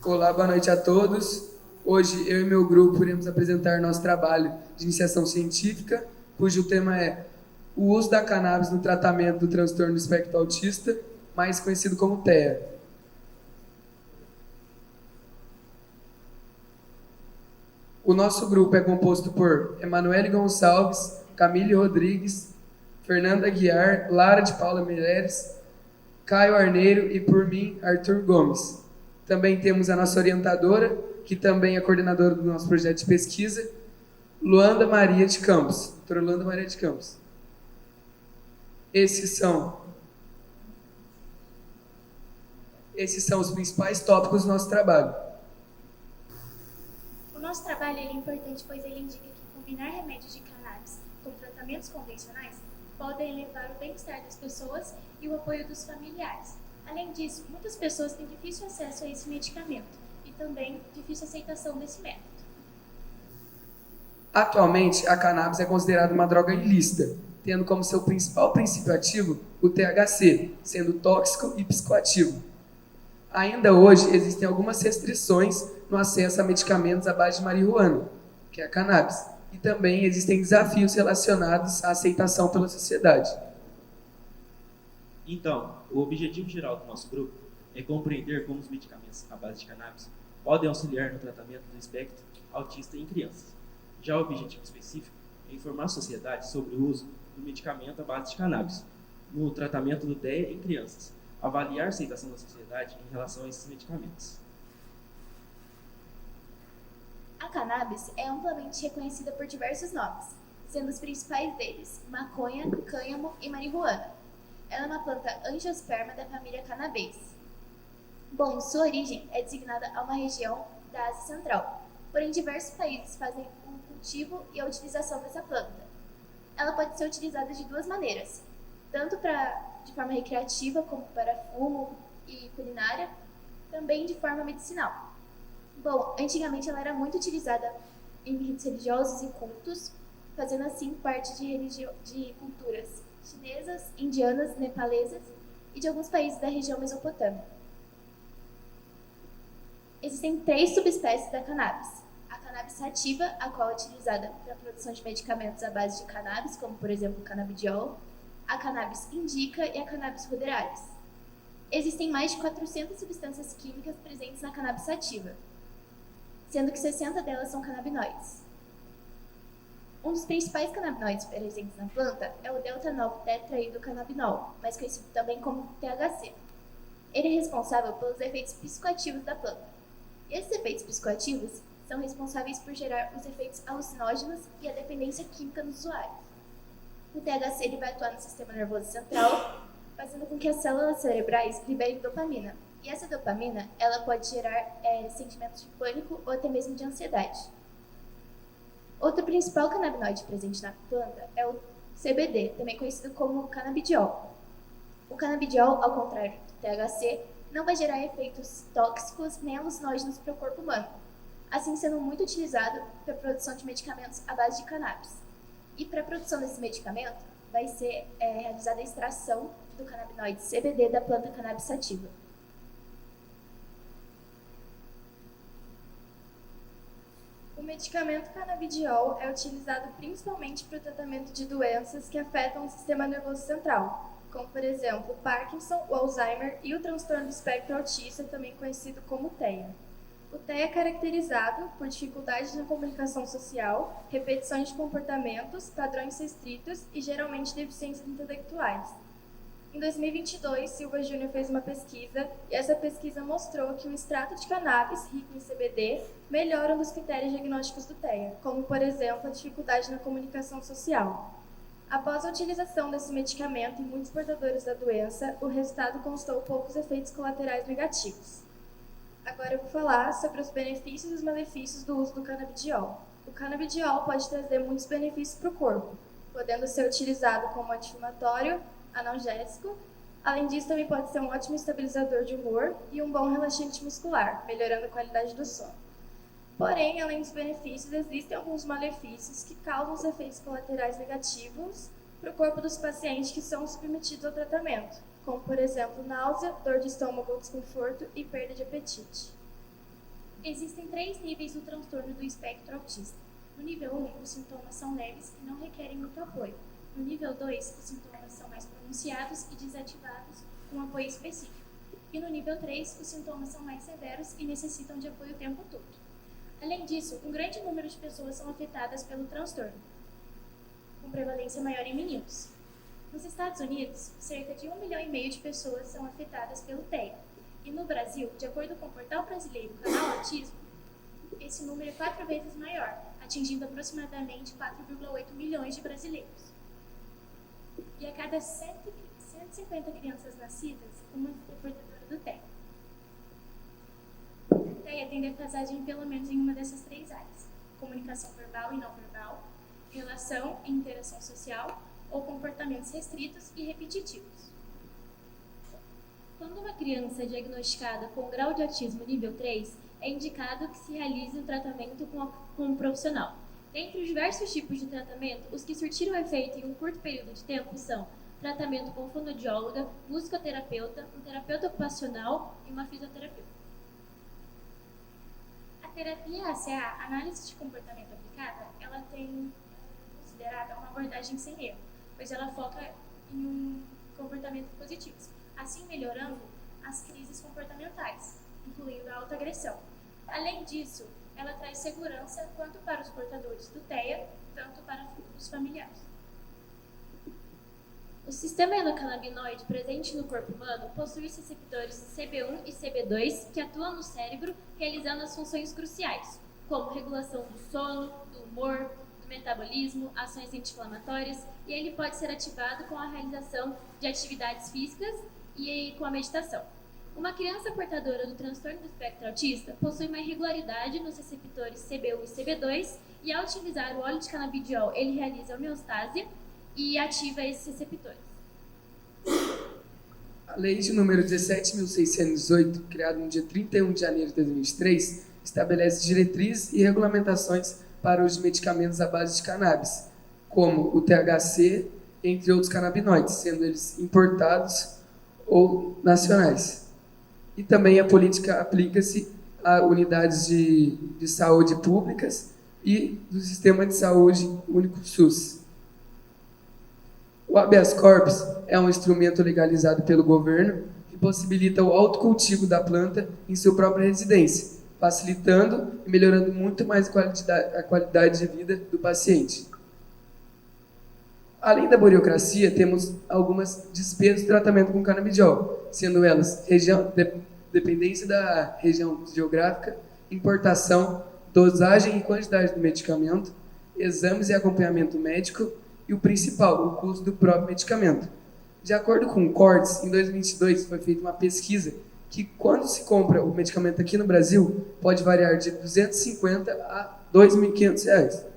Olá, boa noite a todos. Hoje eu e meu grupo iremos apresentar nosso trabalho de iniciação científica, cujo tema é o uso da cannabis no tratamento do transtorno do espectro autista, mais conhecido como TEA. O nosso grupo é composto por Emanuele Gonçalves, Camille Rodrigues, Fernanda Aguiar, Lara de Paula Meireles, Caio Arneiro e por mim, Arthur Gomes. Também temos a nossa orientadora, que também é coordenadora do nosso projeto de pesquisa, Luanda Maria de Campos. Doutora Luanda Maria de Campos. Esses são os principais tópicos do nosso trabalho. O nosso trabalho é importante, pois ele indica que combinar remédios de cannabis com tratamentos convencionais podem elevar o bem-estar das pessoas e o apoio dos familiares. Além disso, muitas pessoas têm difícil acesso a esse medicamento e também difícil aceitação desse método. Atualmente, a cannabis é considerada uma droga ilícita, tendo como seu principal princípio ativo o THC, sendo tóxico e psicoativo. Ainda hoje, existem algumas restrições no acesso a medicamentos à base de marihuana, que é a cannabis, e também existem desafios relacionados à aceitação pela sociedade. Então, o objetivo geral do nosso grupo é compreender como os medicamentos à base de cannabis podem auxiliar no tratamento do espectro autista em crianças. Já o objetivo específico é informar a sociedade sobre o uso do medicamento à base de cannabis no tratamento do TEA em crianças, avaliar a aceitação da sociedade em relação a esses medicamentos. A cannabis é amplamente reconhecida por diversos nomes, sendo os principais deles maconha, cânhamo e marihuana. Ela é uma planta angiosperma da família Cannabaceae. Bom, sua origem é designada a uma região da Ásia Central, porém diversos países fazem o cultivo e a utilização dessa planta. Ela pode ser utilizada de duas maneiras, tanto de forma recreativa, como para fumo e culinária, também de forma medicinal. Bom, antigamente ela era muito utilizada em ritos religiosos e cultos, fazendo assim parte de culturas chinesas, indianas, nepalesas e de alguns países da região mesopotâmica. Existem 3 subespécies da cannabis. A cannabis sativa, a qual é utilizada para a produção de medicamentos à base de cannabis, como por exemplo o canabidiol, a cannabis indica e a cannabis ruderalis. Existem mais de 400 substâncias químicas presentes na cannabis sativa, sendo que 60 delas são canabinoides. Um dos principais canabinoides presentes na planta é o delta-9-tetraidrocannabinol, mais conhecido também como THC. Ele é responsável pelos efeitos psicoativos da planta. E esses efeitos psicoativos são responsáveis por gerar os efeitos alucinógenos e a dependência química nos usuários. O THC ele vai atuar no sistema nervoso central, fazendo com que as células cerebrais liberem dopamina. E essa dopamina ela pode gerar sentimentos de pânico ou até mesmo de ansiedade. Outro principal canabinoide presente na planta é o CBD, também conhecido como canabidiol. O canabidiol, ao contrário do THC, não vai gerar efeitos tóxicos nem alucinógenos para o corpo humano, assim sendo muito utilizado para a produção de medicamentos à base de cannabis. E para a produção desse medicamento, vai ser realizada a extração do canabinoide CBD da planta cannabis sativa. O medicamento canabidiol é utilizado principalmente para o tratamento de doenças que afetam o sistema nervoso central, como, por exemplo, o Parkinson, o Alzheimer e o transtorno do espectro autista, também conhecido como TEA. O TEA é caracterizado por dificuldades na comunicação social, repetições de comportamentos, padrões restritos e, geralmente, deficiências intelectuais. Em 2022, Silva Júnior fez uma pesquisa e essa pesquisa mostrou que o extrato de cannabis rico em CBD melhora um dos critérios diagnósticos do TEA, como, por exemplo, a dificuldade na comunicação social. Após a utilização desse medicamento em muitos portadores da doença, o resultado constou poucos efeitos colaterais negativos. Agora eu vou falar sobre os benefícios e os malefícios do uso do canabidiol. O canabidiol pode trazer muitos benefícios para o corpo, podendo ser utilizado como anti-inflamatório, analgésico. Além disso, também pode ser um ótimo estabilizador de humor e um bom relaxante muscular, melhorando a qualidade do sono. Porém, além dos benefícios, existem alguns malefícios que causam os efeitos colaterais negativos para o corpo dos pacientes que são submetidos ao tratamento, como, por exemplo, náusea, dor de estômago ou desconforto e perda de apetite. Existem 3 níveis do transtorno do espectro autista. No nível 1, os sintomas são leves e não requerem muito apoio. No nível 2, os sintomas são mais pronunciados e desativados com apoio específico. E no nível 3, os sintomas são mais severos e necessitam de apoio o tempo todo. Além disso, um grande número de pessoas são afetadas pelo transtorno, com prevalência maior em meninos. Nos Estados Unidos, cerca de 1,5 milhão de pessoas são afetadas pelo TEA. E no Brasil, de acordo com o portal brasileiro Canal Autismo, esse número é 4 vezes maior, atingindo aproximadamente 4,8 milhões de brasileiros. E a cada 150 crianças nascidas, uma é portadora do TEA. O TEA tem defasagem pelo menos em uma dessas 3 áreas: comunicação verbal e não verbal, relação e interação social, ou comportamentos restritos e repetitivos. Quando uma criança é diagnosticada com grau de autismo nível 3, é indicado que se realize um tratamento com um profissional. Dentre os diversos tipos de tratamento, os que surtiram efeito em um curto período de tempo são tratamento com fonoaudióloga, musicoterapeuta, um terapeuta ocupacional e uma fisioterapeuta. A terapia ACA, análise de comportamento aplicada, ela tem considerada uma abordagem sem erro, pois ela foca em comportamentos positivos, assim melhorando as crises comportamentais, incluindo a autoagressão. Além disso, ela traz segurança tanto para os portadores do TEA, tanto para os familiares. O sistema endocannabinoide presente no corpo humano possui os receptores CB1 e CB2 que atuam no cérebro, realizando as funções cruciais, como regulação do sono, do humor, do metabolismo, ações anti-inflamatórias, e ele pode ser ativado com a realização de atividades físicas e com a meditação. Uma criança portadora do transtorno do espectro autista possui uma irregularidade nos receptores CB1 e CB2, e ao utilizar o óleo de canabidiol, ele realiza homeostase e ativa esses receptores. A lei de número 17.618, criada no dia 31 de janeiro de 2023, estabelece diretrizes e regulamentações para o uso de medicamentos à base de cannabis, como o THC, entre outros canabinoides, sendo eles importados ou nacionais. E também a política aplica-se a unidades de saúde públicas e do Sistema de Saúde Único SUS. O habeas corpus é um instrumento legalizado pelo governo que possibilita o autocultivo da planta em sua própria residência, facilitando e melhorando muito mais a qualidade de vida do paciente. Além da burocracia, temos algumas despesas de tratamento com canabidiol, sendo elas dependência da região geográfica, importação, dosagem e quantidade do medicamento, exames e acompanhamento médico e o principal, o custo do próprio medicamento. De acordo com o CORDS, em 2022 foi feita uma pesquisa que quando se compra o medicamento aqui no Brasil pode variar de R$ 250 a R$ 2.500.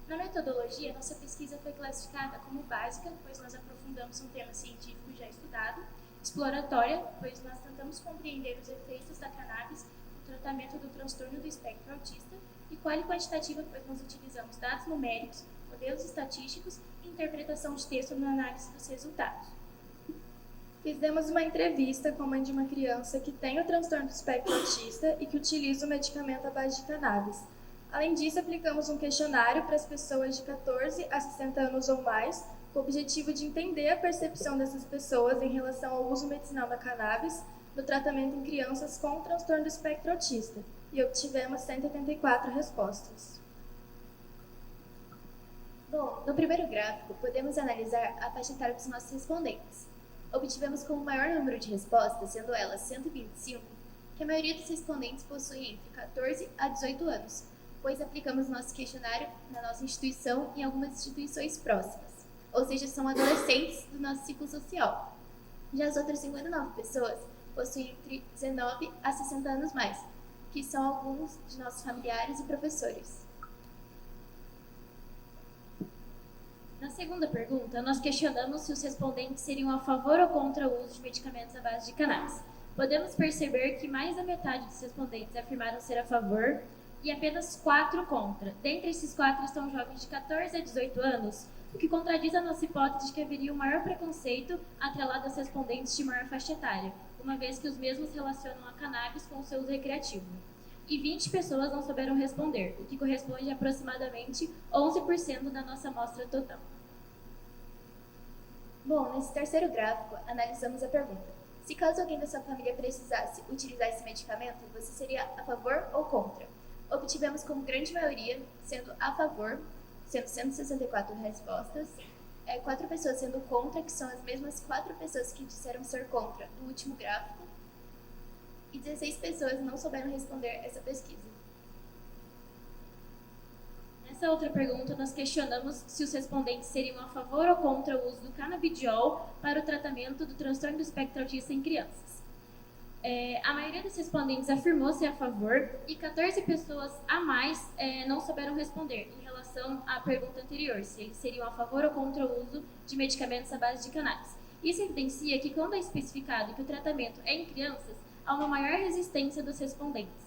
Na metodologia, nossa pesquisa foi classificada como básica, pois nós aprofundamos um tema científico já estudado, exploratória, pois nós tentamos compreender os efeitos da cannabis no tratamento do transtorno do espectro autista, e quantitativa, pois nós utilizamos dados numéricos, modelos estatísticos e interpretação de texto na análise dos resultados. Fizemos uma entrevista com a mãe de uma criança que tem o transtorno do espectro autista e que utiliza o medicamento à base de cannabis. Além disso, aplicamos um questionário para as pessoas de 14 a 60 anos ou mais, com o objetivo de entender a percepção dessas pessoas em relação ao uso medicinal da cannabis no tratamento em crianças com transtorno do espectro autista, e obtivemos 184 respostas. Bom, no primeiro gráfico, podemos analisar a faixa etária dos nossos respondentes. Obtivemos como maior número de respostas, sendo elas 125, que a maioria dos respondentes possuem entre 14 a 18 anos, pois aplicamos nosso questionário na nossa instituição e em algumas instituições próximas, ou seja, são adolescentes do nosso ciclo social. Já as outras 59 pessoas possuem entre 19 a 60 anos mais, que são alguns de nossos familiares e professores. Na segunda pergunta, nós questionamos se os respondentes seriam a favor ou contra o uso de medicamentos à base de cannabis. Podemos perceber que mais da metade dos respondentes afirmaram ser a favor e apenas 4 contra. Dentre esses 4 estão jovens de 14 a 18 anos, o que contradiz a nossa hipótese de que haveria um maior preconceito atrelado aos respondentes de maior faixa etária, uma vez que os mesmos relacionam a cannabis com o seu uso recreativo. E 20 pessoas não souberam responder, o que corresponde a aproximadamente 11% da nossa amostra total. Bom, nesse terceiro gráfico, analisamos a pergunta: se caso alguém da sua família precisasse utilizar esse medicamento, você seria a favor ou contra? Obtivemos como grande maioria, sendo a favor, sendo 164 respostas, 4 pessoas sendo contra, que são as mesmas 4 pessoas que disseram ser contra no último gráfico, e 16 pessoas não souberam responder essa pesquisa. Nessa outra pergunta, nós questionamos se os respondentes seriam a favor ou contra o uso do canabidiol para o tratamento do transtorno do espectro autista em crianças. A maioria dos respondentes afirmou ser a favor e 14 pessoas a mais não souberam responder em relação à pergunta anterior, se eles seriam a favor ou contra o uso de medicamentos à base de cannabis. Isso evidencia que, quando é especificado que o tratamento é em crianças, há uma maior resistência dos respondentes.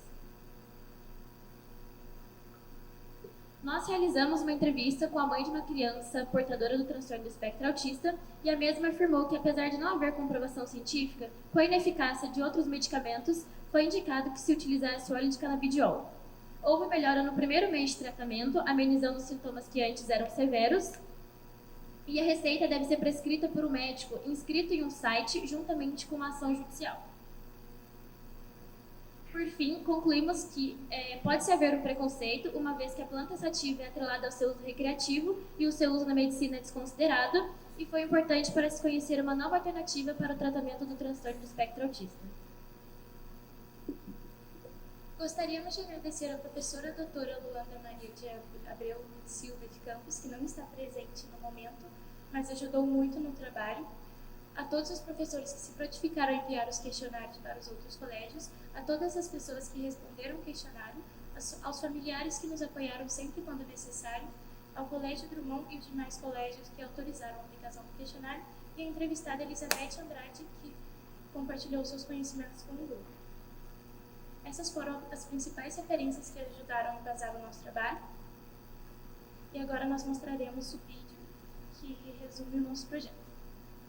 Nós realizamos uma entrevista com a mãe de uma criança portadora do transtorno do espectro autista e a mesma afirmou que, apesar de não haver comprovação científica com a ineficácia de outros medicamentos, foi indicado que se utilizasse óleo de canabidiol. Houve melhora no primeiro mês de tratamento, amenizando os sintomas que antes eram severos, e a receita deve ser prescrita por um médico inscrito em um site juntamente com uma ação judicial. Por fim, concluímos que pode-se haver um preconceito, uma vez que a planta sativa é atrelada ao seu uso recreativo e o seu uso na medicina é desconsiderado, e foi importante para se conhecer uma nova alternativa para o tratamento do transtorno do espectro autista. Gostaríamos de agradecer à professora doutora Luanda Maria de Abreu Silva de Campos, que não está presente no momento, mas ajudou muito no trabalho, a todos os professores que se prontificaram a enviar os questionários para os outros colégios, a todas as pessoas que responderam o questionário, aos familiares que nos apoiaram sempre quando necessário, ao Colégio Drummond e os demais colégios que autorizaram a aplicação do questionário, e a entrevistada Elizabeth Andrade, que compartilhou seus conhecimentos com o grupo. Essas foram as principais referências que ajudaram a embasar o nosso trabalho. E agora nós mostraremos o vídeo que resume o nosso projeto.